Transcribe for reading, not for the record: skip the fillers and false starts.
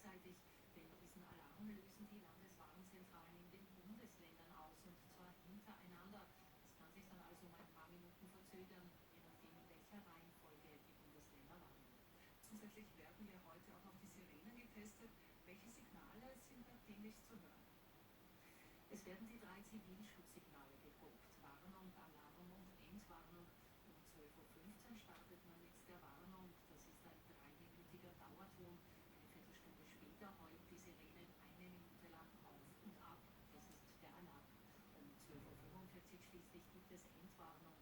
gleichzeitig, denn diesen Alarm lösen die Landeswarnzentralen in den Bundesländern aus und zwar hintereinander. Es kann sich dann also um ein paar Minuten verzögern, je nachdem in welcher Reihenfolge die Bundesländer warnen. Zusätzlich werden ja heute auch noch die Sirenen getestet. Welche Signale sind da demnächst zu hören? Es werden die 3 Zivilschutzsignale geprobt: Warnung, Alarm und Entwarnung. Um 12:15 Uhr startet man mit der Warnung. Das ist ein 3-minütiger Dauerton. Eine Viertelstunde später heult die Sirene 1 Minute lang auf und ab. Das ist der Alarm. Um 12:45 Uhr schließlich gibt es Entwarnung.